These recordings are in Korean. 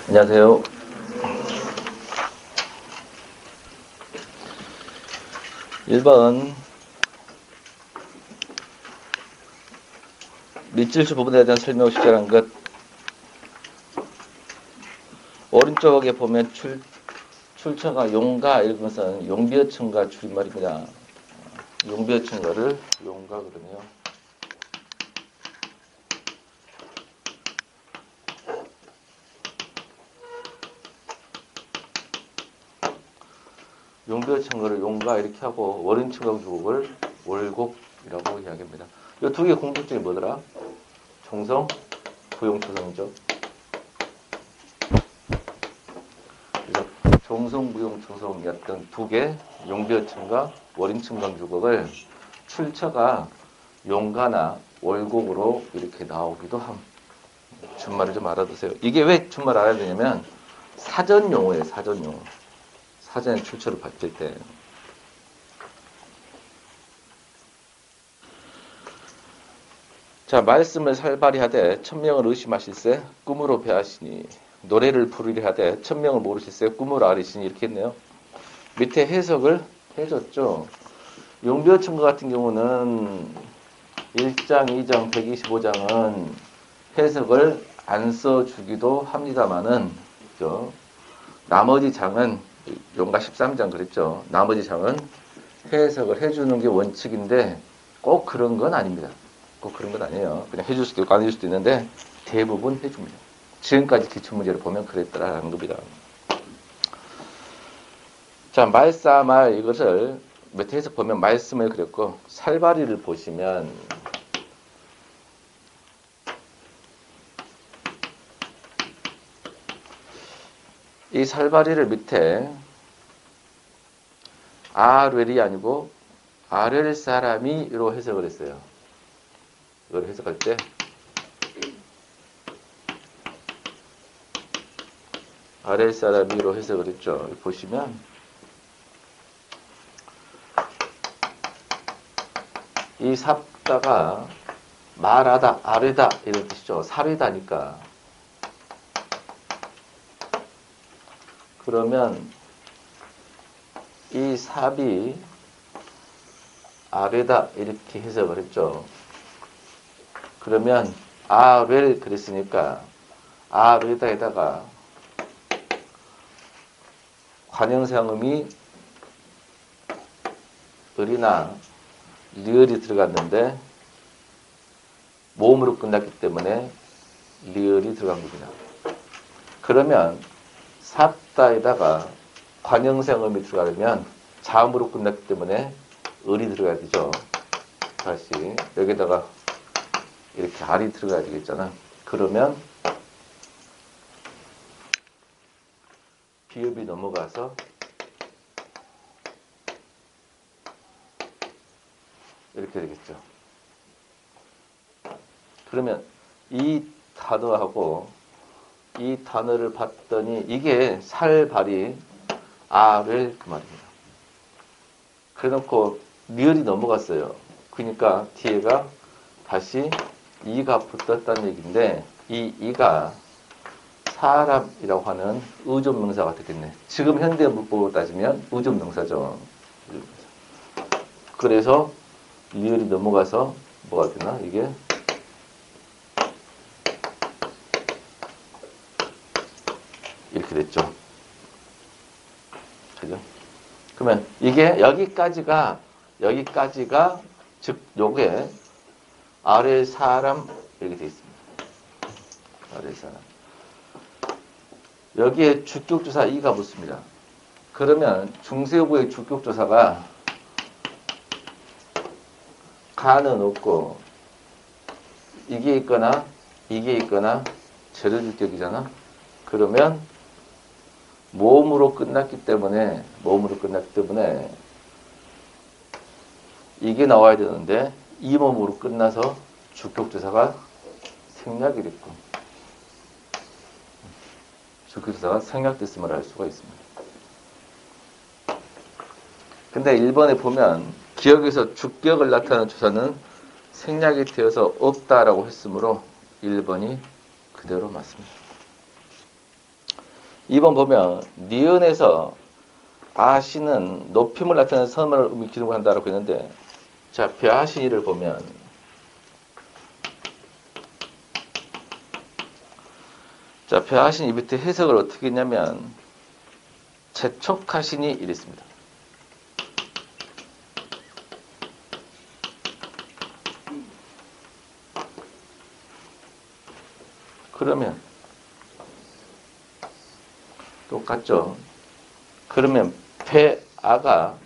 안녕하세요. 일 번 밑줄수 부분에 대한 설명을 시작한 것. 오른쪽에 보면 출처가 용가 이런 것은 용비어천가 줄임말입니다. 용비어천가를 용가 그러네요. 용비어천가를 용가 이렇게 하고 월인천가주곡을 월곡이라고 이야기합니다. 이 두 개의 공통점이 뭐더라? 총성, 부용초성이죠. 종성, 무용, 초성이었던 두 개 용비어천가, 월인천가주곡을 출처가 용가나 월곡으로 이렇게 나오기도 함. 준말을 좀 알아두세요. 이게 왜 준말 알아야 되냐면 사전 용어예요. 사전 용어. 사전에 출처를 밝힐 때. 자, 말씀을 살발이 하되 천명을 의심하실세 꿈으로 배하시니, 노래를 부르리 하되 천명을 모르실세 꿈으로 아리시니, 이렇게 했네요. 밑에 해석을 해줬죠. 용비어천가 같은 경우는 1장, 2장, 125장은 해석을 안 써주기도 합니다만은, 그죠? 나머지 장은, 용가 13장 그랬죠. 나머지 장은 해석을 해주는 게 원칙인데 꼭 그런 건 아닙니다. 꼭 그런 건 아니에요. 그냥 해줄 수도 있고 안 해줄 수도 있는데 대부분 해줍니다. 지금까지 기출문제를 보면 그랬더라는 겁니다. 자, 말싸말 이것을 밑에 해석 보면 말씀을 그렸고, 살바리를 보시면 이 살바리를 밑에 아뢰리 아니고 아뢰 사람이로 해석을 했어요. 이걸 해석할 때 아뢰 사람이로 해석을 했죠. 보시면 이 삽다가 말하다, 아뢰다 이런 뜻이죠. 사뢰다니까. 그러면 이 삽이 아뢰다 이렇게 해석을 했죠. 그러면 아뢰를 그랬으니까 아뢰다에다가 관형상음이 을이나 리을이 들어갔는데 모음으로 끝났기 때문에 리을이 들어간 겁니다. 그러면 삽다에다가 관형상음이 들어가려면 자음으로 끝났기 때문에 을이 들어가야 되죠. 다시 여기다가 이렇게 알이 들어가야 되겠잖아. 그러면 비읍이 넘어가서 이렇게 되겠죠. 그러면 이 단어하고 이 단어를 봤더니 이게 살발이 아를 그 말입니다. 그래놓고 리을이 넘어갔어요. 그러니까 뒤에가 다시 이가 붙었다는 얘기인데 이 이가 사람이라고 하는 의존명사가 되겠네. 지금 현대 문법으로 따지면 의존명사죠. 그래서 리을이 넘어가서 뭐가 되나? 이게 이렇게 됐죠. 그죠? 그러면 이게 여기까지가 즉 요게 아래 사람 이렇게 되어 있습니다. 아래 사람. 여기에 주격조사 이가 붙습니다. 그러면 중세부의 주격조사가 가는 없고 이게 있거나 재료주격이잖아. 그러면 모음으로 끝났기 때문에 이게 나와야 되는데 이 모음으로 끝나서 주격조사가 생략이 됐고 주격조사가 생략됐음을 알 수가 있습니다. 근데 1번에 보면 기억에서 주격을 나타내는 조사는 생략이 되어서 없다라고 했으므로 1번이 그대로 맞습니다. 2번 보면 니은에서 아시는 높임을 나타내는 선을 의미 기록을 한다라고 했는데, 자, 벼하시니를 보면, 자, 벼하시니 밑에 해석을 어떻게 했냐면, 재촉하시니 이랬습니다. 그러면 똑같죠. 그러면 폐아가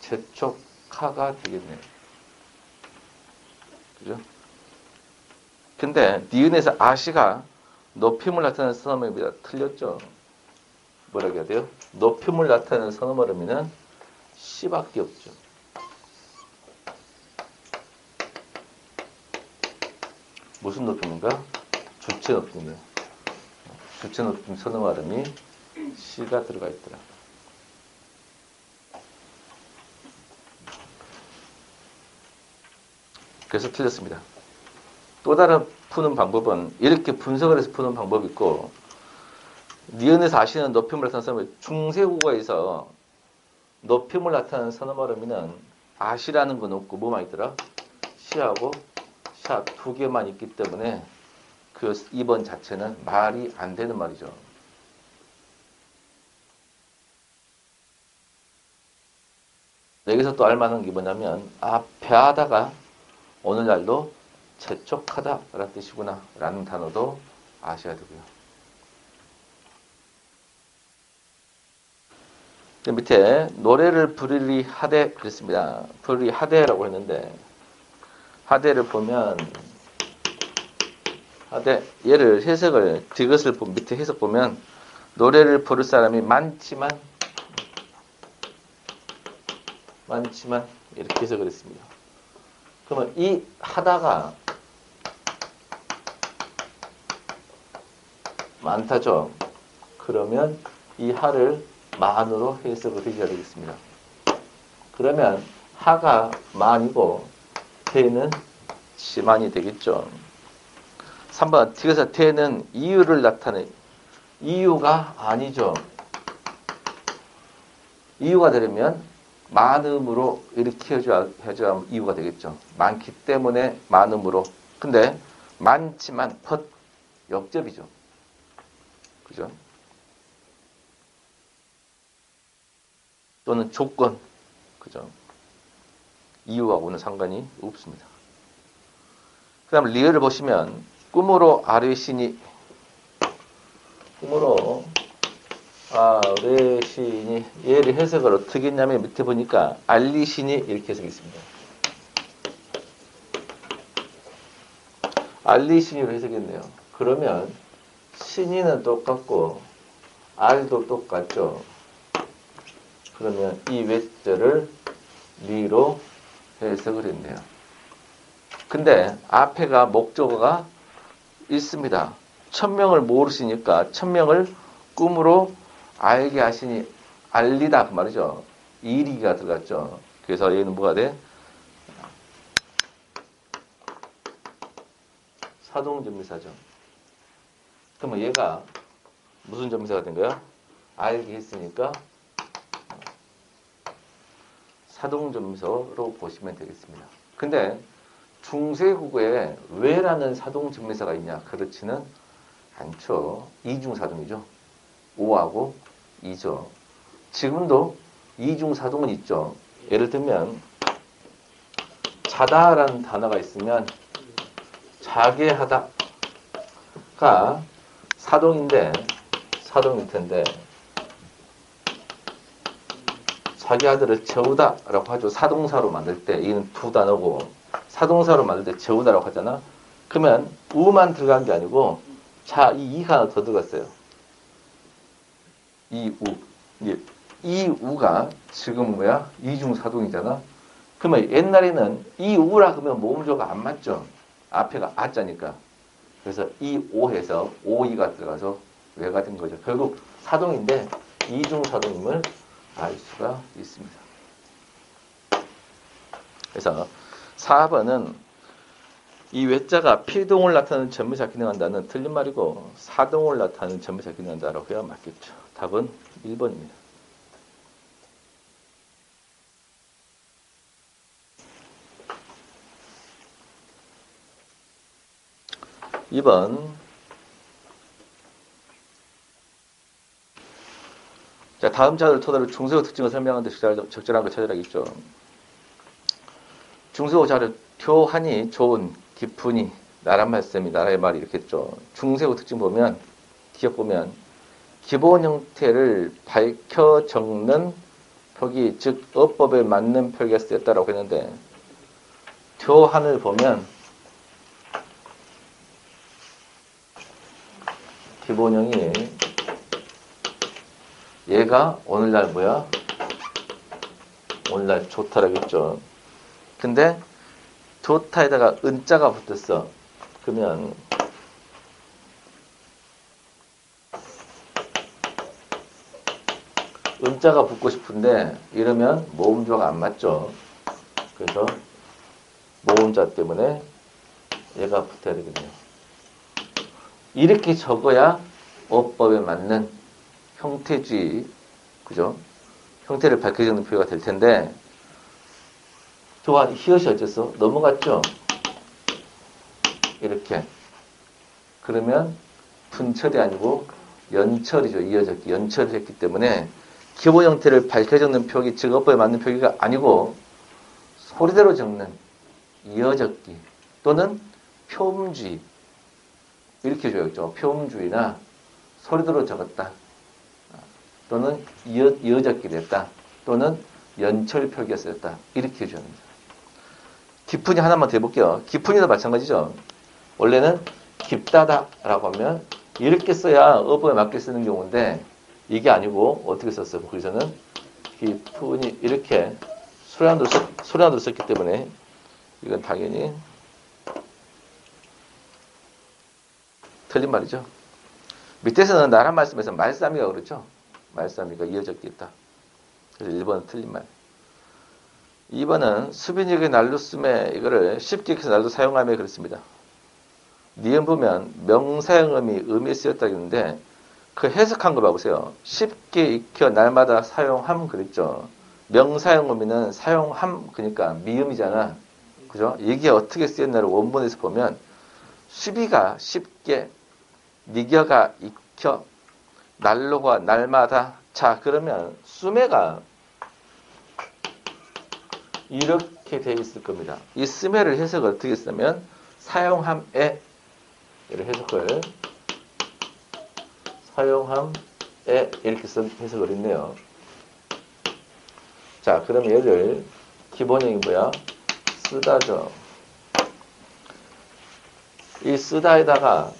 재촉하가 되겠네요. 그죠? 근데 니은에서 아시가 높임을 나타내는 선어머리입니다. 틀렸죠. 뭐라고 해야 돼요? 높임을 나타내는 선어머리는 시밖에 없죠. 무슨 높임인가? 주체 높임이에요. 주체 높임 선어말음이 시가 들어가 있더라. 그래서 틀렸습니다. 또 다른 푸는 방법은 이렇게 분석을 해서 푸는 방법이 있고, 니은에서 아시는 높임을 나타내는 선어말, 중세국어에서 높임을 나타내는 선어말음이는 아시라는 건 없고 뭐만 있더라? 시하고 샤 두 개만 있기 때문에 그 2번 자체는 말이 안 되는 말이죠. 여기서 또 알만한 게 뭐냐면, 폐하다가 오늘날도 재촉하다라는 뜻이구나 라는 단어도 아셔야 되고요. 밑에 노래를 부르리 하되 그랬습니다. 부르리 하되라고 했는데, 하되를 보면 하되 얘를 해석을 이것을 밑에 해석 보면 노래를 부를 사람이 많지만 이렇게 해석을 했습니다. 그러면 이 하다가 많다죠. 그러면 이 하를 만으로 해석을 해줘야 되겠습니다. 그러면 하가 만이고 대는 지만이 되겠죠. 3번 뒤에서 대는 이유를 나타내 이유가 아니죠. 이유가 되려면 많음으로 이렇게 해줘야 이유가 되겠죠. 많기 때문에 많음으로. 근데 많지만 펫 역접이죠. 그죠? 또는 조건. 그죠? 이유하고는 상관이 없습니다. 그 다음 리을을 보시면 꿈으로 아뢰시니 꿈으로 아뢰시니 얘를 해석을 어떻게 했냐면 밑에 보니까 알리시니 이렇게 해석했습니다. 알리시니로 해석했네요. 그러면 신이는 똑같고 알도 똑같죠. 그러면 이 외자를 리로 해석을 했네요. 근데 앞에가 목적어가 있습니다. 천명을 모르시니까 천명을 꿈으로 알게 하시니 알리다 그 말이죠. 이리가 들어갔죠. 그래서 얘는 뭐가 돼? 사동전미사죠. 그러면 얘가 무슨 전미사가 된 거야? 알게 했으니까 사동전미사로 보시면 되겠습니다. 근데 중세국어에 왜라는 사동전미사가 있냐? 그렇지는 않죠. 이중사동이죠. 오하고 이죠. 지금도 이중사동은 있죠. 예를 들면 자다라는 단어가 있으면 자게 하다가 사동일 텐데 자기 아들을 재우다라고 하죠. 사동사로 만들 때 이는 두 단어고 사동사로 만들 때 재우다라고 하잖아. 그러면 우만 들어간 게 아니고 자, 이 이가 하나 더 들어갔어요. 이 우. 이 우가 지금 뭐야? 이중사동이잖아. 그러면 옛날에는 이 우라 그러면 모음조가 안 맞죠. 앞에가 아자니까. 그래서 이 오해서 오이가 들어가서 왜가 된 거죠. 결국 사동인데 이중사동임을 알 수가 있습니다. 그래서 4번은 이 외자가 피동을 나타내는 전미사 기능한다는 틀린 말이고 사동을 나타내는 전미사 기능한다라고 해야 맞겠죠. 답은 1번입니다. 2번. 자, 다음 자를 토대로 중세어 특징을 설명하는데 적절한 거 찾으라겠죠. 중세어 자를 표하니 좋은, 기쁘니, 나란 말씀이 나라의 말이 이렇게 했죠. 중세어 특징 보면, 기억 보면, 기본 형태를 밝혀 적는 표기, 즉, 어법에 맞는 표기가 쓰였다라고 했는데, 표한을 보면, 기본형이, 얘가 오늘날 뭐야? 오늘날 좋다라겠죠. 근데 좋다에다가 은자가 붙었어. 그러면 은자가 붙고 싶은데 이러면 모음조가 안 맞죠. 그래서 모음자 때문에 얘가 붙어야 되겠네요. 이렇게 적어야 어법에 맞는 형태주의, 그죠? 형태를 밝혀 적는 표기가 될 텐데 좋아, 히읗이 어째서 넘어갔죠? 이렇게. 그러면 분철이 아니고 연철이죠. 이어적기. 연철을 했기 때문에 기본 형태를 밝혀 적는 표기, 즉 어법에 맞는 표기가 아니고 소리대로 적는 이어적기 또는 표음주의 이렇게 줘야겠죠. 표음주의나 소리대로 적었다. 또는 이어적기 됐다. 또는 연철 표기가 쓰였다. 이렇게 해줘야 합니다. 깊은이 하나만 더 해볼게요. 깊은이도 마찬가지죠. 원래는 깊다다라고 하면 이렇게 써야 어법에 맞게 쓰는 경우인데 이게 아니고 어떻게 썼어요? 거기서는 깊은이 이렇게 소리안으로 썼기 때문에 이건 당연히 틀린 말이죠. 밑에서는 나란 말씀에서 말싸미가 그렇죠. 말싸미가 이어적기 있다. 그래서 1번은 틀린 말. 2번은 수빈이에게 날로 쓰매 이거를 쉽게 익혀서 날로 사용하며 그렇습니다. 니은 보면 명사형음이 의미에 쓰였다 했는데 그 해석한 거 봐보세요. 쉽게 익혀 날마다 사용함 그랬죠. 명사형음이는 사용함 그러니까 미음이잖아. 그죠? 이게 어떻게 쓰였나를 원본에서 보면 수비가 쉽게 니겨가 익혀 날로가 날마다 자 그러면 수매가 이렇게 되어 있을 겁니다. 이 스매를 해석을 어떻게 했으면 사용함에 이를 해석을 사용함에 이렇게 쓴 해석을 했네요. 자, 그럼 얘를 기본형이 뭐야? 쓰다죠. 이 쓰다에다가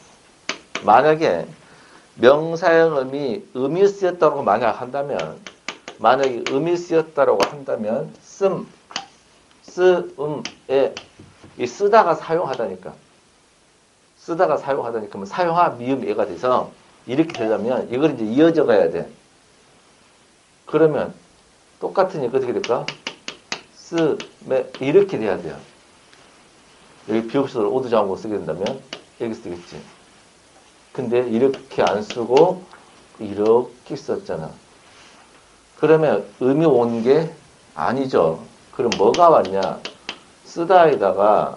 만약에 명사형음이 음이 쓰였다고 만약 한다면 만약에 음이 쓰였다고 한다면 쓰음에 이 쓰다가 사용하다니까 그러면 사용하 미음 애가 돼서 이렇게 되려면 이걸 이제 이어져 가야 돼. 그러면 똑같으니까 어떻게 될까? 쓰매 이렇게 돼야 돼요. 여기 비읍시를 오두장하고 쓰게 된다면 이렇게 쓰겠지. 근데 이렇게 안 쓰고 이렇게 썼잖아. 그러면 음이 온 게 아니죠. 그럼 뭐가 왔냐? 쓰다에다가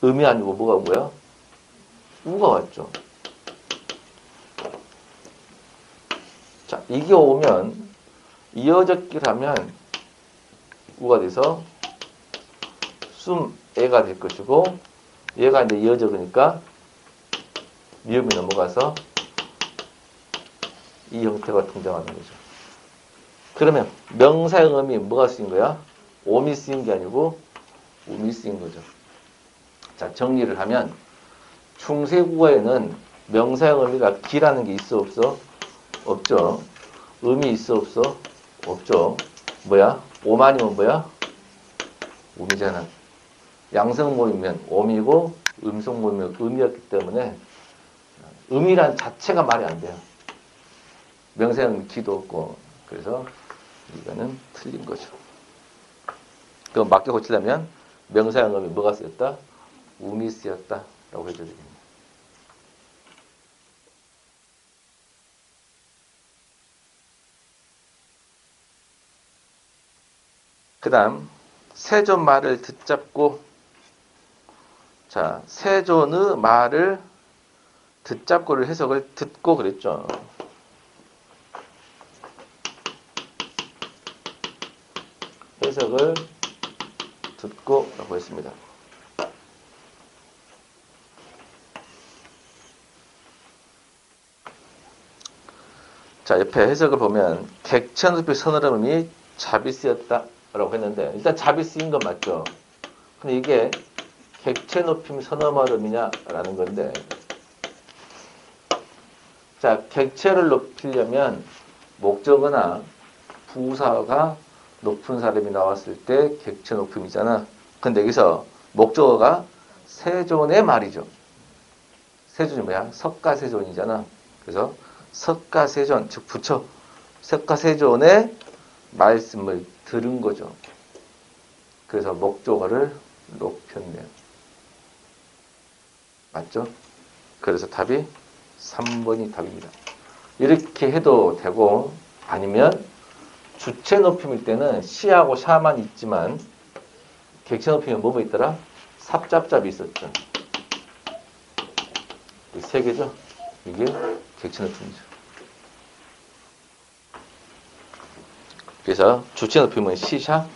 음이 아니고 뭐가 온 거야? 우가 왔죠. 자, 이게 오면 이어적기를 하면 우가 돼서 숨애가 될 것이고 얘가 이제 이어적으니까 미음이 넘어가서 이 형태가 등장하는 거죠. 그러면 명사형음이 뭐가 쓰인 거야? 옴이 쓰인 게 아니고 음이 쓰인 거죠. 자, 정리를 하면 중세국어에는 명사형음이가 기라는 게 있어 없어? 없죠. 음이 있어 없어? 없죠. 뭐야? 옴 아니면 뭐야? 음이잖아. 양성모이면 옴이고 음성모이면 음이었기 때문에 음이란 자체가 말이 안 돼요. 명사형음이 기도 없고 그래서 이거는 틀린 거죠. 그럼 맞게 고치려면 명사형음이 뭐가 쓰였다? um이 쓰였다 라고 해줘야 되겠네. 그 다음 세존 말을 듣잡고, 자, 세존의 말을 듣잡고를 해석을 듣고 그랬죠. 해석을 듣고 라고 했습니다. 자, 옆에 해석을 보면 객체 높이 서늘함이 잡이 쓰였다 라고 했는데, 일단 잡이 쓰인 건 맞죠. 근데 이게 객체 높임 서늘함이냐 라는 건데, 자, 객체를 높이려면 목적어나 부사가 높은 사람이 나왔을 때 객체 높임이잖아. 근데 여기서 목적어가 세존의 말이죠. 세존이 뭐야? 석가세존이잖아. 그래서 석가세존, 즉 부처 석가세존의 말씀을 들은 거죠. 그래서 목적어를 높였네요. 맞죠? 그래서 답이 3번이 답입니다. 이렇게 해도 되고, 아니면 주체 높임일 때는 시하고 샤만 있지만 객체 높임은 뭐뭐 있더라? 삽잡잡이 있었죠. 이 세 개죠. 이게 객체 높임이죠. 그래서 주체 높임은 시샤,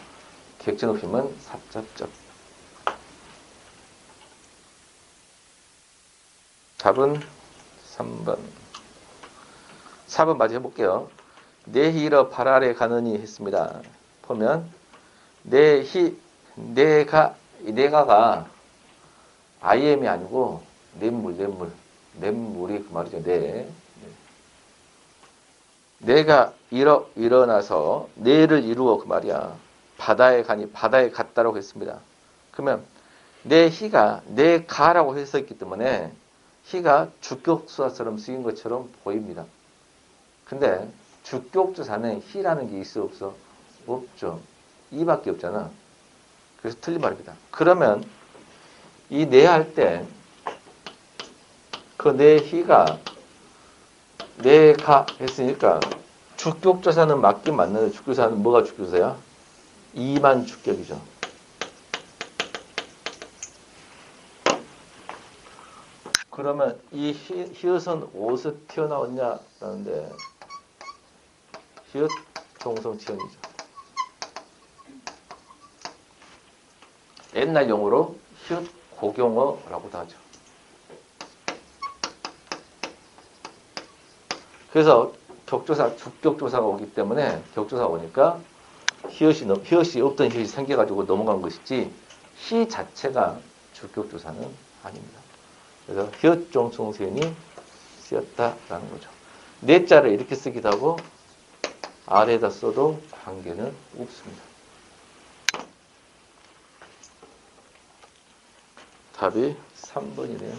객체 높임은 삽잡잡. 답은 3번. 4번 마저 해볼게요. 내히러 발아래 가느니 했습니다. 보면 내가가 IM이 아니고 냇물이 그 말이죠. 내가 일어나서 내를 이루어 그 말이야. 바다에 가니 바다에 갔다라고 했습니다. 그러면 내 희가 내 가라고 했었기 때문에 희가 주격수사처럼 쓰인 것처럼 보입니다. 근데 주격조사는 희라는 게 있어 없어? 없죠. 이밖에 없잖아. 그래서 틀린 말입니다. 그러면 이 내 할 때 그 내 희가 내가 했으니까 주격조사는 맞긴 맞는데, 주격조사는 뭐가 주격조사야? 이만 주격이죠. 그러면 이 히읗은 어디서 튀어나왔냐? 라는데, 히읗 동성치연이죠. 옛날 용어로 히읗 고경어라고도 하죠. 그래서 주격조사가 오기 때문에 격조사가 오니까 히읗이 없던 히읗이 생겨가지고 넘어간 것이지, 히 자체가 주격조사는 아닙니다. 그래서 히읗 종성세연이 쓰였다라는 거죠. 네 자를 이렇게 쓰기도 하고 아래에다 써도 관계는 없습니다. 답이 3번이네요.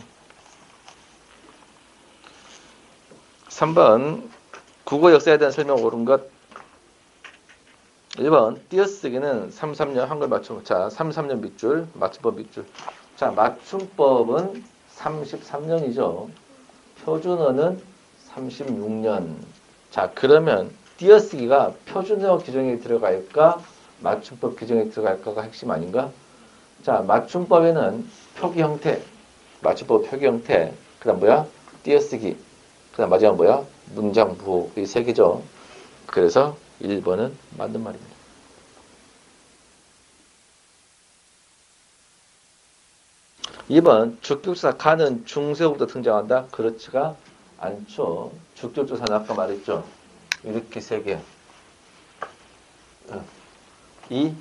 3번 국어 역사에 대한 설명 옳은 것. 1번 띄어쓰기는 33년 한글 맞춤. 자, 33년 밑줄, 맞춤법 밑줄. 자, 맞춤법은 33년이죠. 표준어는 36년. 자, 그러면 띄어쓰기가 표준어 규정에 들어갈까, 맞춤법 규정에 들어갈까가 핵심 아닌가? 자, 맞춤법에는 표기 형태, 맞춤법 표기 형태, 그 다음 뭐야? 띄어쓰기, 그 다음 마지막 뭐야? 문장 부호, 이 세 개죠. 그래서 1번은 맞는 말입니다. 2번 주격조사 가는 중세부터 등장한다? 그렇지가 않죠. 주격조사는 아까 말했죠. 이렇게 세 개. 이,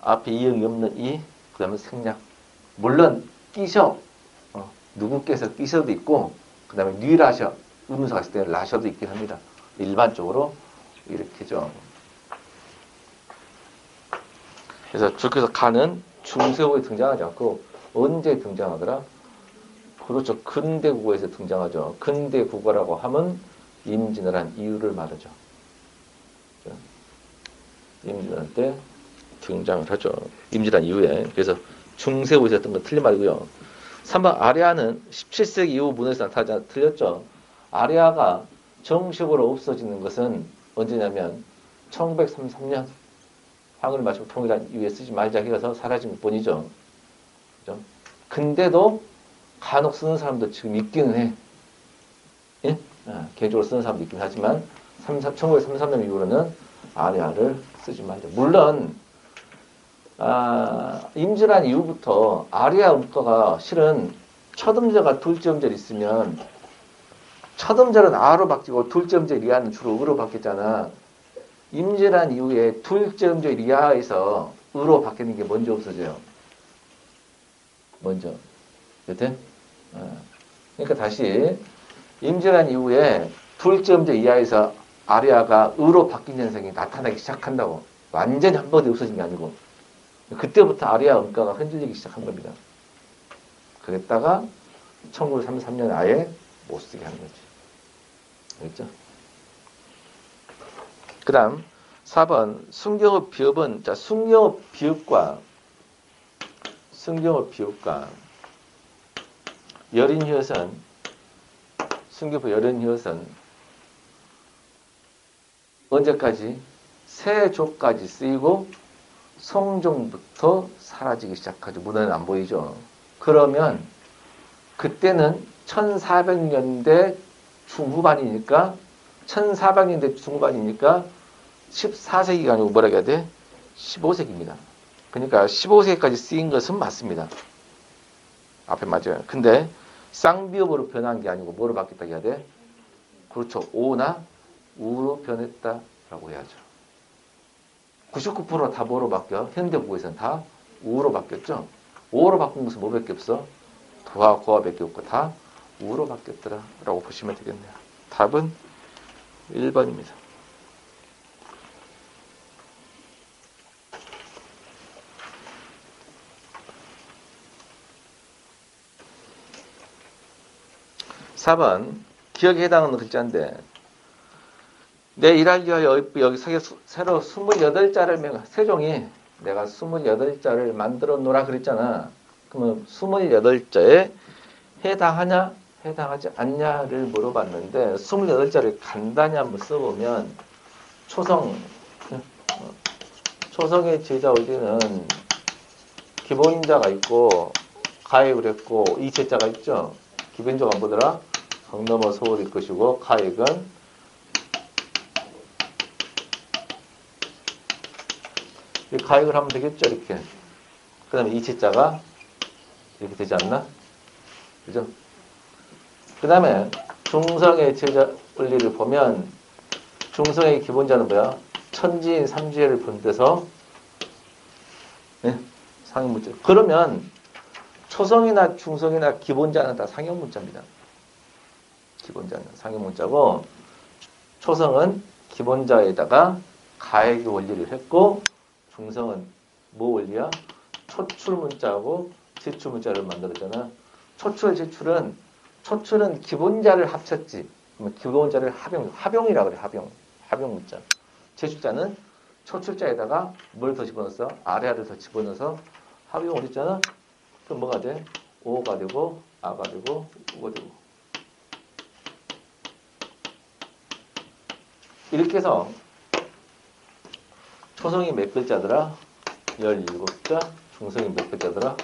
앞에 이응이 없는 이, 그 다음에 생략. 물론 끼셔, 누구께서 끼셔도 있고, 그 다음에 뉘라셔, 의문사가 있을 때는 라셔도 있긴 합니다. 일반적으로 이렇게죠. 그래서 주격조사 가는 중세국에 등장하지 않고 언제 등장하더라? 그렇죠. 근대 국어에서 등장하죠. 근대 국어라고 하면 임진왜란 이유를 말하죠. 임진왜란 때 등장을 하죠. 임진왜란 이후에. 그래서 중세고 있었던 건 틀린 말이고요. 3번 아리아는 17세기 이후 문에서 나타나지 틀렸죠. 아리아가 정식으로 없어지는 것은 언제냐면 1933년 황을 마치고 통일한 이후에 쓰지 말자 해서 사라진 것 뿐이죠. 그죠? 근데도 간혹 쓰는 사람도 지금 있기는 해. 예? 개인적으로 쓰는 사람도 있긴 하지만 1933년 이후로는 아리아를 쓰지 말자. 물론 임진왜란 이후부터 아리아 음가가 실은 첫 음절과 둘째 음절이 있으면 첫 음절은 아로 바뀌고 둘째 음절 리아는 주로 으로 바뀌었잖아. 임진왜란 이후에 둘째 음절 리아에서 으로 바뀌는 게 먼저 없어져요. 먼저. 여튼 그러니까 다시 임진왜란 이후에 둘째 음절 이하에서 아리아가 으로 바뀐 현상이 나타나기 시작한다고. 완전히 한 번에 없어진 게 아니고. 그때부터 아리아 음가가 흔들리기 시작한 겁니다. 그랬다가 1933년에 아예 못 쓰게 하는 거지. 알겠죠? 그 다음 4번 순경읍 비읍은 자 순경읍 비읍과 여린히읗은 순경읍 여린히읗은 언제까지? 세조까지 쓰이고 성종부터 사라지기 시작하죠. 문헌은 안 보이죠. 그러면 그때는 1400년대 중후반이니까 1400년대 중후반이니까 14세기가 아니고 뭐라 해야 돼? 15세기입니다. 그러니까 15세기까지 쓰인 것은 맞습니다. 앞에 맞아요. 근데 쌍비읍으로 변한 게 아니고 뭐로 바뀌었다 해야 돼? 그렇죠. 오나 우로 변했다라고 해야죠. 99%다 뭐로 바뀌어? 현대국어에서는 다 우로 바뀌었죠. 오로 바꾼 것은 뭐밖에 없어? 도와, 고와밖에 없고 다 우로 바뀌었더라 라고 보시면 되겠네요. 답은 1번입니다. 4번 기억에 해당하는 글자인데 내 일할 위하여 여기 새로 28자를 세종이 내가 28자를 만들어 놓으라 그랬잖아. 그러면 28자에 해당하냐 해당하지 않냐를 물어봤는데 28자를 간단히 한번 써보면 초성의 제자 어디는 기본자가 있고 가액을 했고 이체자가 있죠. 기본자가 안 보더라. 강 넘어 서울일 것이고 가액은 가액을 하면 되겠죠. 이렇게. 그 다음에 이체자가 이렇게 되지 않나? 그죠? 그 다음에 중성의 제자 원리를 보면 중성의 기본자는 뭐야? 천지인 삼지혜를 본때서 상형문자. 그러면 초성이나 중성이나 기본자는 다 상형문자입니다. 기본자는 상형문자고 초성은 기본자에다가 가액의 원리를 했고 중성은 뭐 원리야? 초출문자하고 제출문자를 만들었잖아. 초출은 기본자를 합쳤지. 그러면 기본자를 합용이라고 그래. 합용문자. 제출자는 초출자에다가 뭘 더 집어넣었어? 아래아를 더 집어넣어서 합용을 했잖아. 그럼 뭐가 돼? 오가 되고 아가 되고 우가 되고. 이렇게 해서 초성이 몇 글자더라? 17자. 중성이 몇 글자더라?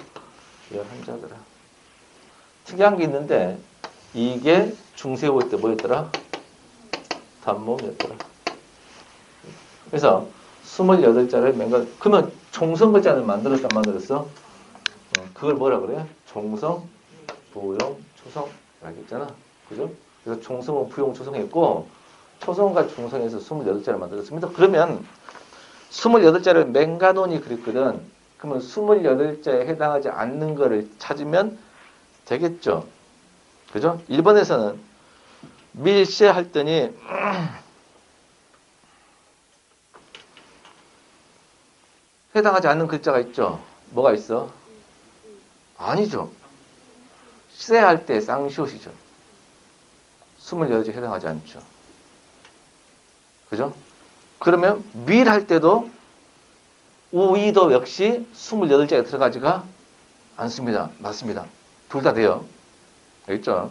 11자더라. 특이한 게 있는데 이게 중세고 때 뭐였더라? 단모음이었더라. 그래서 28자를 그러면 종성 글자는 만들었어 안 만들었어? 그걸 뭐라 그래? 종성, 부용, 초성 라고 했잖아. 그죠? 그래서 종성은 부용, 초성했고 초성과 중성에서 28자를 만들었습니다. 그러면 28자를 맹간원이 그랬거든. 그러면 28자에 해당하지 않는 거를 찾으면 되겠죠. 그죠? 1번에서는 밀세 할 때니 해당하지 않는 글자가 있죠. 뭐가 있어? 아니죠. 세할 때 쌍시옷이죠. 28자 해당하지 않죠. 그죠? 그러면 밀 할 때도 우이도 역시 28자에 들어가지가 않습니다. 맞습니다. 둘 다 돼요. 알겠죠?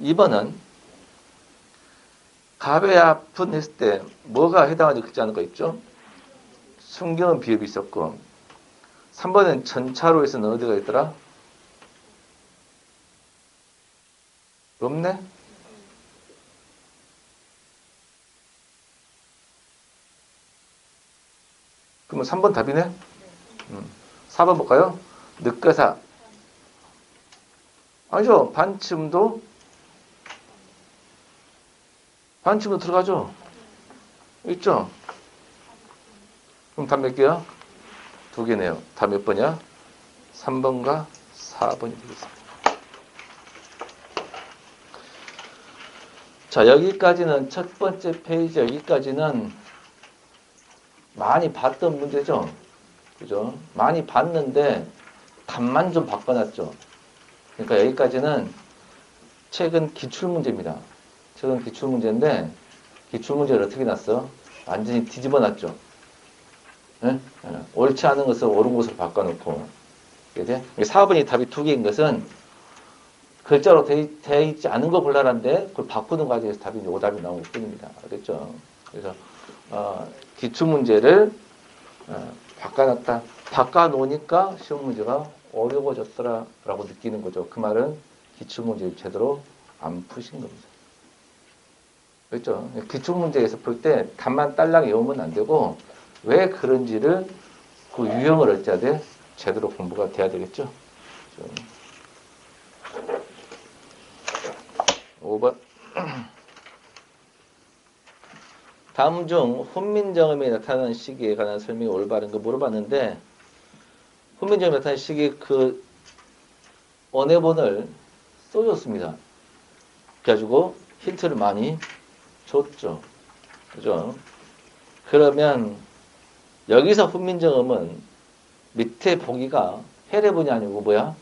2번은 가베아픈 했을 때 뭐가 해당하지 그렇지 않은 거 있죠? 순경은 비읍이 있었고 3번은 전차로에서는 어디가 있더라? 없네? 그러면 3번 답이네? 4번 볼까요? 늑가사. 아니죠. 반침도 들어가죠. 있죠? 그럼 답 몇 개야? 2개네요. 답 몇 번이야? 3번과 4번이 되겠습니다. 자, 여기까지는 첫 번째 페이지, 여기까지는 많이 봤던 문제죠. 그죠? 많이 봤는데 답만 좀 바꿔놨죠. 그러니까 여기까지는 최근 기출문제입니다. 최근 기출문제인데 기출문제를 어떻게 놨어? 완전히 뒤집어 놨죠. 네? 옳지 않은 것을 옳은 것으로 바꿔놓고. 4번이 답이 2개인 것은 글자로 되어 있지 않은 거 골라라는데 그걸 바꾸는 과정에서 답이 오답이 나온 것 뿐입니다. 알겠죠? 그래서 기출문제를 바꿔놨다. 바꿔놓으니까 시험 문제가 어려워졌더라 라고 느끼는 거죠. 그 말은 기출문제를 제대로 안 푸신 겁니다. 그렇죠? 기출문제에서 풀 때 답만 딸랑 외우면 안 되고 왜 그런지를 그 유형을 어찌해야 돼? 제대로 공부가 돼야 되겠죠? 5번. 다음 중 훈민정음이 나타나는 시기에 관한 설명이 올바른 거 물어봤는데 훈민정음이 나타나는 시기 그 언해본을 써줬습니다. 그래가지고 힌트를 많이 줬죠. 그죠? 그러면 여기서 훈민정음은 밑에 보기가 해례본이 아니고 뭐야?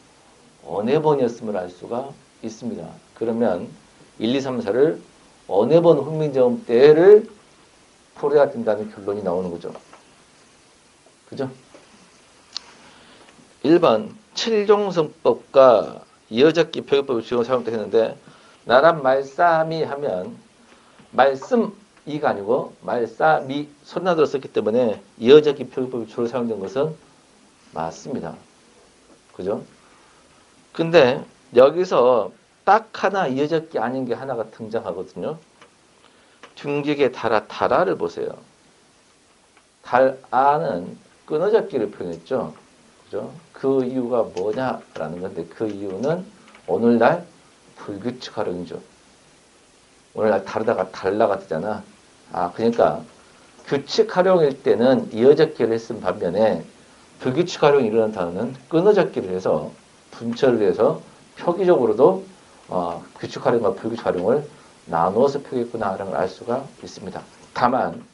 언해본이었음을 알 수가 있습니다. 그러면 1, 2, 3, 4를 언해본 훈민정음 때를 풀어야 된다는 결론이 나오는 거죠. 그죠? 1번 칠종성법과 이어잡기 표기법을 주로 사용했는데 나란 말싸미 하면 말씀이가 아니고 말싸미 소리나 들었었기 때문에 이어잡기 표기법이 주로 사용된 것은 맞습니다. 그죠? 근데 여기서 딱 하나 이어잡기 아닌 게 하나가 등장하거든요. 흉직의 달아를 보세요. 달아는 끊어잡기를 표현했죠. 그죠? 그 이유가 뭐냐라는 건데 그 이유는 오늘날 불규칙 활용이죠. 오늘날 다르다가 달라가 되잖아. 그러니까 규칙 활용일 때는 이어잡기를 했은 반면에 불규칙 활용이 일어난 단어는 끊어잡기를 해서 분철을 해서 표기적으로도 규칙 활용과 불규칙 활용을 나누어서 표기했구나라는 걸 알 수가 있습니다. 다만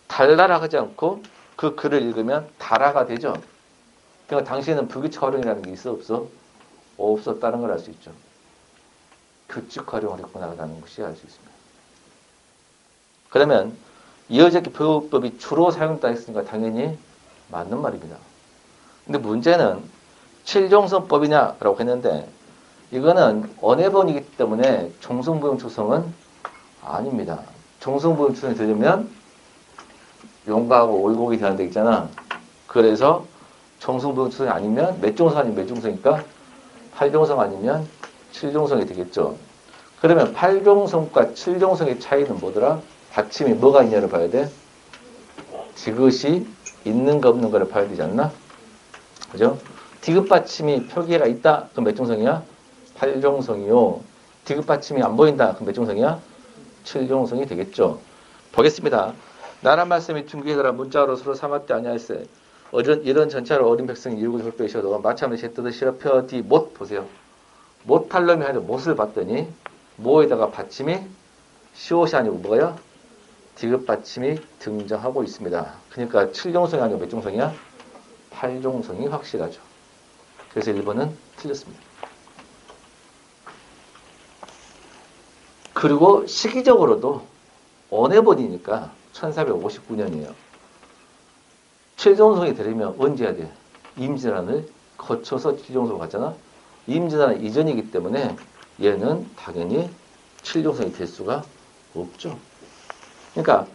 달라라 하지 않고 그 글을 읽으면 달아가 되죠. 그러니까 당시에는 불규칙 활용이라는 게 있어 없어? 없었다는 걸 알 수 있죠. 규칙 활용을 했구나라는 것이 알 수 있습니다. 그러면 이어잡기 표기법이 주로 사용됐다 했으니까 당연히 맞는 말입니다. 근데 문제는 칠종성법이냐라고 했는데 이거는 언해본이기 때문에 종성부용 추성은 아닙니다. 종성부용 추성이 되려면 용가하고 올곡이 되는 데 있잖아. 그래서 종성부용 추성이 아니면 몇 종성 아니면 몇 종성일까? 8종성 아니면 7종성이 되겠죠. 그러면 8종성과 7종성의 차이는 뭐더라? 받침이 뭐가 있냐를 봐야 돼? 디귿이 있는가 없는가를 봐야 되지 않나? 그죠? 디귿 받침이 표기가 있다. 그럼 몇 종성이야? 8종성이요. 디귿 받침이 안 보인다. 그럼 몇 종성이야? 7종성이 되겠죠. 보겠습니다. 나란 말씀이 중기해더라 문자로 서로 삼았대 아니하였어요. 이런 전차로 어린 백성이 일곱 혈배이셔도 마침내 제뜻을 실어 펴디 못 보세요. 못할 놈이 하여 못을 봤더니 뭐에다가 받침이 시옷이 아니고 뭐야? 디귿 받침이 등장하고 있습니다. 그러니까 7종성이 아니고 몇 종성이야? 8종성이 확실하죠. 그래서 1번은 틀렸습니다. 그리고 시기적으로도 언해본이니까 1459년이에요. 최종성이 되려면 언제 해야 돼? 임진왜란을 거쳐서 최종성으로 갔잖아. 임진왜란 이전이기 때문에 얘는 당연히 칠종성이 될 수가 없죠. 그러니까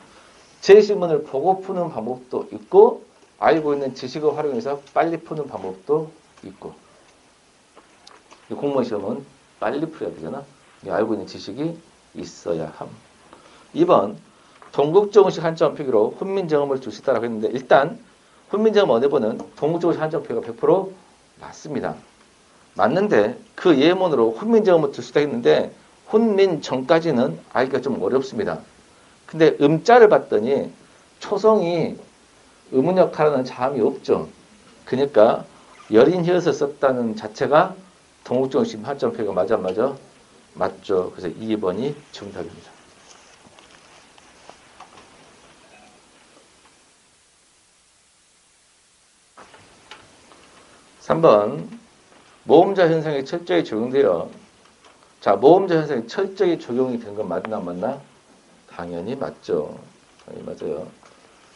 제시문을 보고 푸는 방법도 있고 알고 있는 지식을 활용해서 빨리 푸는 방법도 있고 공무원 시험은 빨리 풀어야 되잖아. 알고 있는 지식이 있어야 함. 2번 동국정음식 한자음 표기로 훈민정음을 줄 수 있다고 했는데 일단 훈민정음 언어본은 동국정음식 한자음 표기가 100% 맞습니다. 맞는데 그 예문으로 훈민정음을 줄 수 있다 했는데 훈민정까지는 알기가 좀 어렵습니다. 근데 음자를 봤더니 초성이 의문 역할하는 자음이 없죠. 그러니까 여린 혀서 썼다는 자체가 동국정식 한자음 표기가 맞아 맞죠. 그래서 2번이 정답입니다. 3번 모음자 현상이 철저히 적용되어 자 모음자 현상이 철저히 적용이 된 건 맞나 안 맞나? 당연히 맞죠. 당연히 맞아요.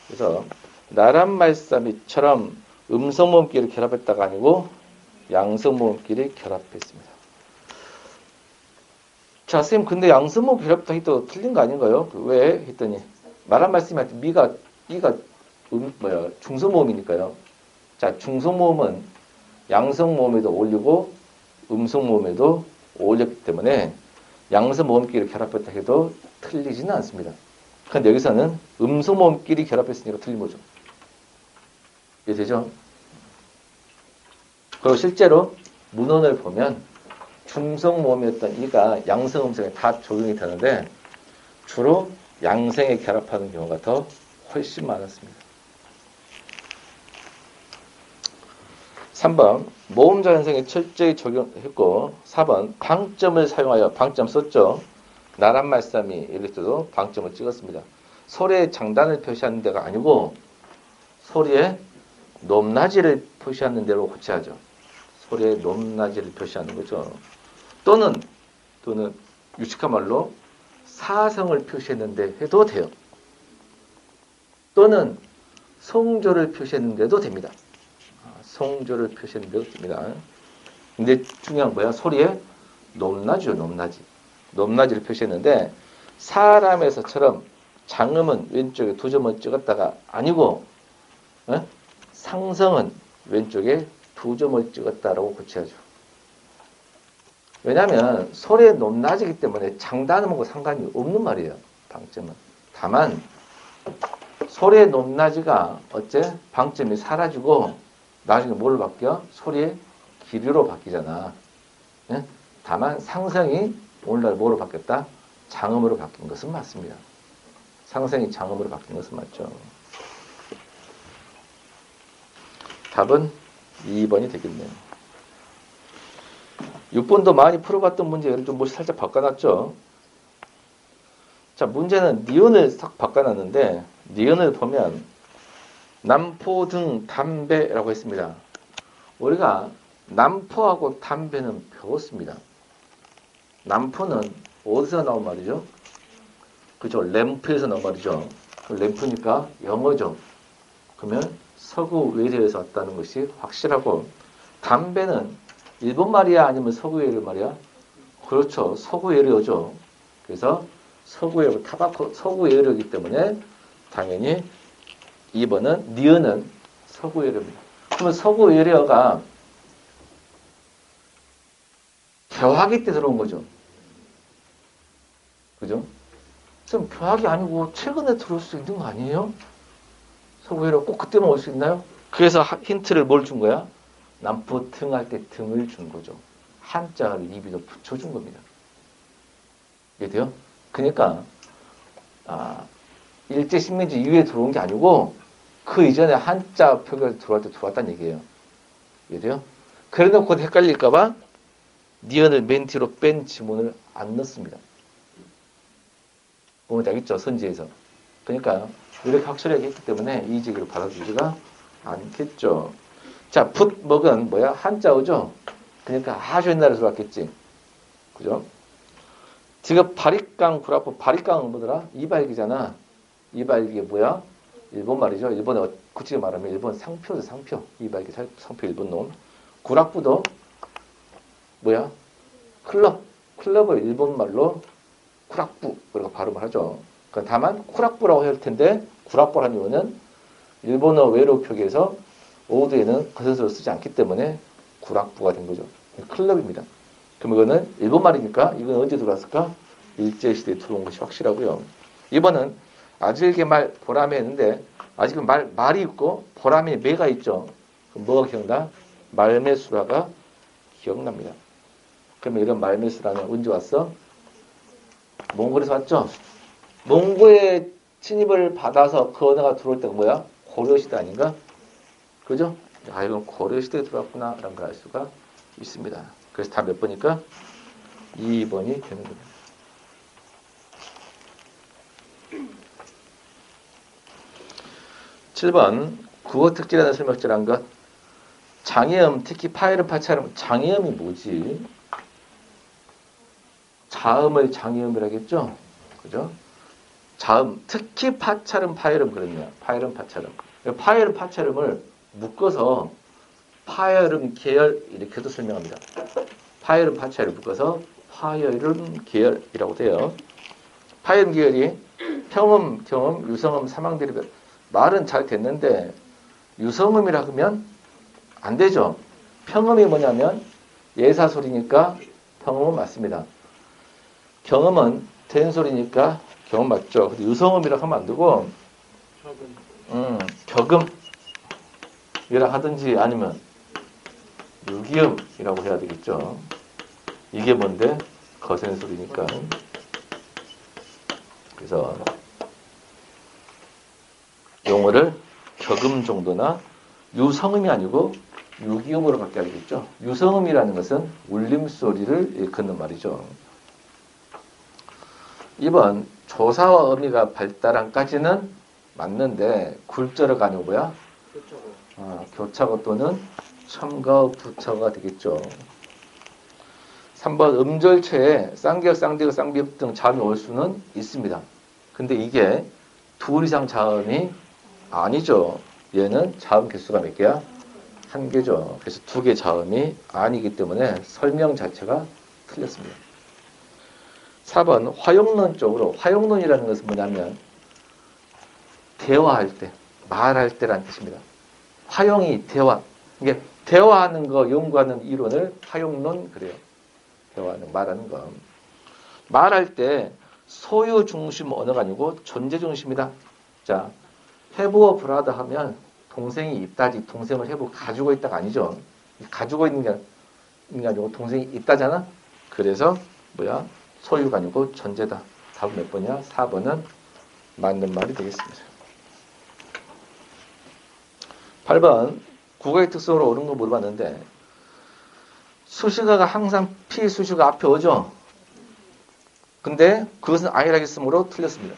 그래서 나란말싸미처럼 음성모음끼리 결합했다가 아니고 양성모음끼리 결합했습니다. 자, 선생님, 근데 양성모음 결합도 해도 틀린 거 아닌가요? 왜? 했더니, 나란말씀할 때 이가 중성모음이니까요. 자, 중성모음은 양성모음에도 올리고 음성모음에도 올렸기 때문에 양성모음끼리 결합했다 해도 틀리지는 않습니다. 근데 여기서는 음성모음끼리 결합했으니까 틀린 거죠. 이해되죠? 그리고 실제로 문헌을 보면 중성모음이었던 이가 양성음성에 다 적용이 되는데 주로 양성에 결합하는 경우가 더 훨씬 많았습니다. 3번 모음자 현상에 철저히 적용했고 4번 방점을 사용하여 방점 썼죠. 나란말싸미 이럴 때도 방점을 찍었습니다. 소리의 장단을 표시하는 데가 아니고 소리의 높낮이를 표시하는 대로 고쳐야죠. 소리의 높낮이를 표시하는 거죠. 또는 유식한 말로 사성을 표시했는데 해도 돼요. 또는 성조를 표시했는데도 됩니다. 성조를 표시했는데도 됩니다. 근데 중요한 거야. 소리의 높낮이요. 높낮이를 표시했는데 사람에서처럼 장음은 왼쪽에 2점을 찍었다가 아니고 상성은 왼쪽에 2점을 찍었다라고 고쳐야죠. 왜냐하면 소리의 높낮이기 때문에 장단음하고 상관이 없는 말이에요. 방점은. 다만 소리의 높낮이가 방점이 사라지고 나중에 뭘로 바뀌어? 소리의 길이로 바뀌잖아. 예? 다만 상성이 오늘날 뭐로 바뀌었다? 장음으로 바뀐 것은 맞습니다. 상성이 장음으로 바뀐 것은 맞죠. 답은 2번이 되겠네요. 6번도 많이 풀어봤던 문제를 좀 살짝 바꿔놨죠. 자, 문제는 니은을 싹 바꿔놨는데 니은을 보면 남포 등 담배라고 했습니다. 우리가 남포하고 담배는 배웠습니다. 남포는 어디서 나온 말이죠? 그죠? 램프에서 나온 말이죠. 램프니까 영어죠. 그러면 서구 외래에서 왔다는 것이 확실하고 담배는 일본 말이야 아니면 서구 외래 말이야? 그렇죠. 서구 외래어죠. 그래서 서구 외래 타바코 서구 외래어이기 때문에 당연히 2번은 니은은 서구 외래어입니다. 그러면 서구 외래어가 개화기 때 들어온 거죠. 그죠? 지금 개화기 아니고 최근에 들어올 수 있는 거 아니에요? 서구 외래어 꼭 그때만 올 수 있나요? 그래서 힌트를 뭘 준 거야? 남포 등할 때 등을 준 거죠. 한자를 입에다 붙여준 겁니다. 이해돼요? 그러니까 일제 식민지 이후에 들어온 게 아니고 그 이전에 한자 표기가 들어올 때 들어왔다는 얘기예요. 이해돼요? 그래놓고 헷갈릴까봐 니은을 맨 뒤로 뺀 지문을 안 넣습니다. 보면 알겠죠? 선지에서. 그러니까 이렇게 확실하게 했기 때문에 이 지기를 받아주지가 않겠죠. 자, 붓먹은 뭐야? 한자어죠? 그러니까 아주 옛날에 들어왔겠지. 그죠? 지금 바리깡 구라포, 바리깡은 뭐더라? 이발기잖아. 이발기가 뭐야? 일본 말이죠. 일본에 굳이 말하면 일본 상표죠, 상표. 이 말이 상표 일본 놈. 구락부도 뭐야? 클럽을 일본 말로 쿠락부 그리고 발음을 하죠. 그러니까 다만 쿠락부라고 할 텐데 구락부라는 이유는 일본어 외로 표기에서 오드에는 거센서를 쓰지 않기 때문에 구락부가 된 거죠. 클럽입니다. 그럼 이거는 일본 말이니까 이건 언제 들어왔을까? 일제시대에 들어온 것이 확실하고요. 이번은 아질게 말 보람에 있는데 아직은 말이 있고 보람에 매가 있죠. 그럼 뭐가 기억나? 말매수라가 기억납니다. 그러면 이런 말매수라는 언제 왔어? 몽골에서 왔죠? 몽고의 침입을 받아서 그 언어가 들어올 때가 뭐야? 고려시대 아닌가? 그죠? 아, 이건 고려시대에 들어왔구나 라는 걸 알 수가 있습니다. 그래서 다 몇 번일까? 2번이 되는 겁니다. 7번 국어 특징이라는 설명절한 것. 장애음, 특히 파열음, 파차름. 장애음이 뭐지? 자음을 장애음이라고 했죠? 그죠? 자음, 특히 파차름, 파열음 그랬네요. 파열음, 파차름. 파열음, 파차름을 묶어서 파열음 계열 이렇게도 설명합니다. 파열음, 파차를 묶어서 파열음 계열이라고 돼요. 파열음 계열이 평음, 경음, 유성음, 사망대립. 말은 잘 됐는데 유성음이라 하면 안 되죠. 평음이 뭐냐면 예사소리니까 평음은 맞습니다. 경음은 된 소리니까 경음 맞죠. 근데 유성음이라 하면 안 되고 격음이라 하든지 아니면 유기음이라고 해야 되겠죠. 이게 뭔데? 거센 소리니까. 그래서 용어를 격음 정도나 유성음이 아니고 유기음으로 바뀌어야겠죠. 유성음이라는 것은 울림소리를 일컫는 말이죠. 2번 조사와 의미가 발달한까지는 맞는데 굴절어가 아니고 뭐야? 교차고 또는 첨가어 부처가 되겠죠. 3번 음절체에 쌍기역, 쌍디귿, 쌍비읍 등 자음이 올 수는 있습니다. 근데 이게 둘 이상 자음이 아니죠. 얘는 자음 개수가 몇 개야? 한 개죠. 그래서 두 개 자음이 아니기 때문에 설명 자체가 틀렸습니다. 4번 화용론 쪽으로 화용론이라는 것은 뭐냐면 대화할 때, 말할 때라는 뜻입니다. 화용이 대화. 이게 대화하는 거 연구하는 이론을 화용론 그래요. 대화하는 말하는 거. 말할 때 소유 중심 언어가 아니고 존재 중심이다. 자, 해부어 브라더 하면 동생이 있다지 동생을 해부 가지고 있다가 아니죠. 가지고 있는 게 아니고 동생이 있다잖아. 그래서 뭐야? 소유가 아니고 존재다. 답은 몇 번이야? 4번은 맞는 말이 되겠습니다. 8번 국어의 특성으로 옳은 거 물어봤는데 수식어가 항상 피수식어 앞에 오죠. 근데 그것은 아니라겠으므로 틀렸습니다.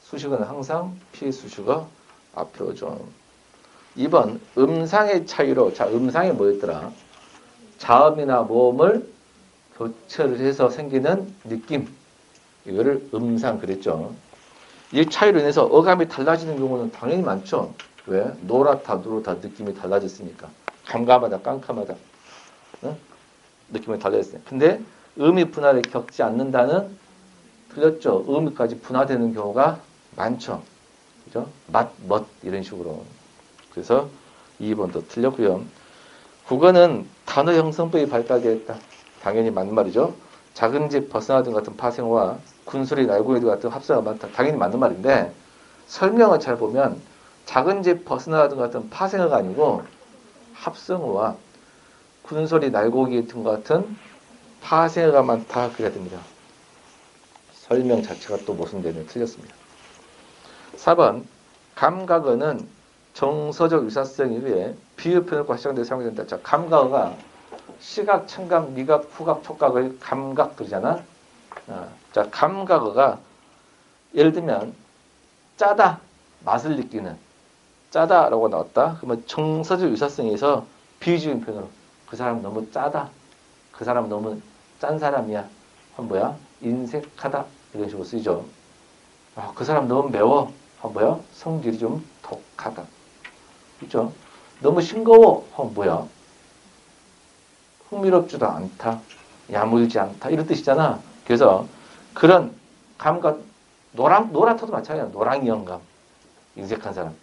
수식어는 항상 피수식어 앞에 오죠. 2번 음상의 차이로 자 음상이 뭐였더라? 자음이나 모음을 교체를 해서 생기는 느낌 이거를 음상 그랬죠. 이 차이로 인해서 어감이 달라지는 경우는 당연히 많죠. 왜? 노랗다 누렇다 느낌이 달라졌으니까 감감하다 깜깜하다 응? 느낌이 달라졌어요. 근데 음이 분할을 겪지 않는다는 틀렸죠. 음이까지 분화되는 경우가 많죠. 그죠? 맛, 멋 이런 식으로. 그래서 2번도 틀렸고요. 국어는 단어 형성법이 발달되었다. 당연히 맞는 말이죠. 작은 집 벗어나든 같은 파생어와 군소리 날고기도 같은 합성어가 많다. 당연히 맞는 말인데 설명을 잘 보면 작은 집 벗어나든 같은 파생어가 아니고 합성어와 군소리 날고기 같은 파생어가 많다. 그래야 됩니다. 설명 자체가 또 모순되면 틀렸습니다. 4번 감각어는 정서적 유사성 이외에 비유표현과 시작되어 사용된다. 자, 감각어가 시각, 청각, 미각, 후각, 촉각을 감각 그러잖아. 자, 감각어가 예를 들면 짜다, 맛을 느끼는 짜다라고 나왔다. 그러면 정서적 유사성에서 비유적인 표현으로 그 사람 너무 짜다. 그 사람 너무 짠 사람이야. 한 뭐야? 인색하다. 이런 식으로 쓰이죠. 그 사람 너무 매워. 뭐야? 성질이 좀 독하다. 그죠? 너무 싱거워. 뭐야? 흥미롭지도 않다. 야물지 않다. 이런 뜻이잖아. 그래서 그런 감각, 노랗다도 마찬가지야. 노랑이 영감. 인색한 사람.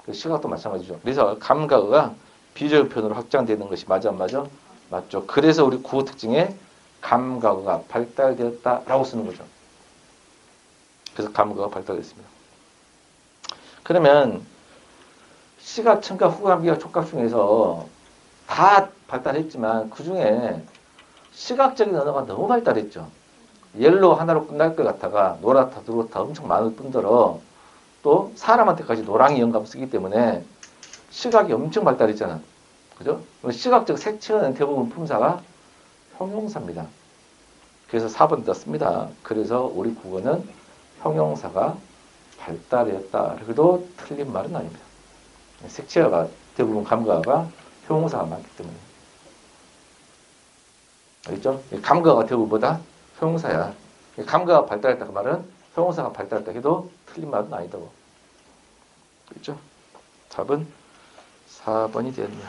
그 시각도 마찬가지죠. 그래서 감각어가 비주얼 표현으로 확장되는 것이 맞아, 안 맞아? 맞죠. 그래서 우리 구어 특징에 감각어가 발달되었다라고 쓰는 거죠. 그래서 감각어가 발달됐습니다. 그러면 시각, 청각, 후각, 미각, 촉각 중에서 다 발달했지만 그 중에 시각적인 언어가 너무 발달했죠. 옐로 하나로 끝날 것 같다가 노랗다, 누렇다 엄청 많을 뿐더러 또 사람한테까지 노랑이 영감 쓰기 때문에 시각이 엄청 발달했잖아. 그죠? 시각적 색채는 대부분 품사가 형용사입니다. 그래서 4번 떴습니다. 그래서 우리 국어는 형용사가 발달했다. 그래도 틀린 말은 아닙니다. 색채가 대부분 감각어가 형용사가 많기 때문에. 알겠죠? 감각어가 대부분보다 형용사야. 감각어가 발달했다 그 말은 형용사가 발달했다 해도 틀린 말은 아니다고. 그렇죠? 답은 4번이 되었네요.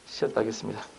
쉬었다 하겠습니다.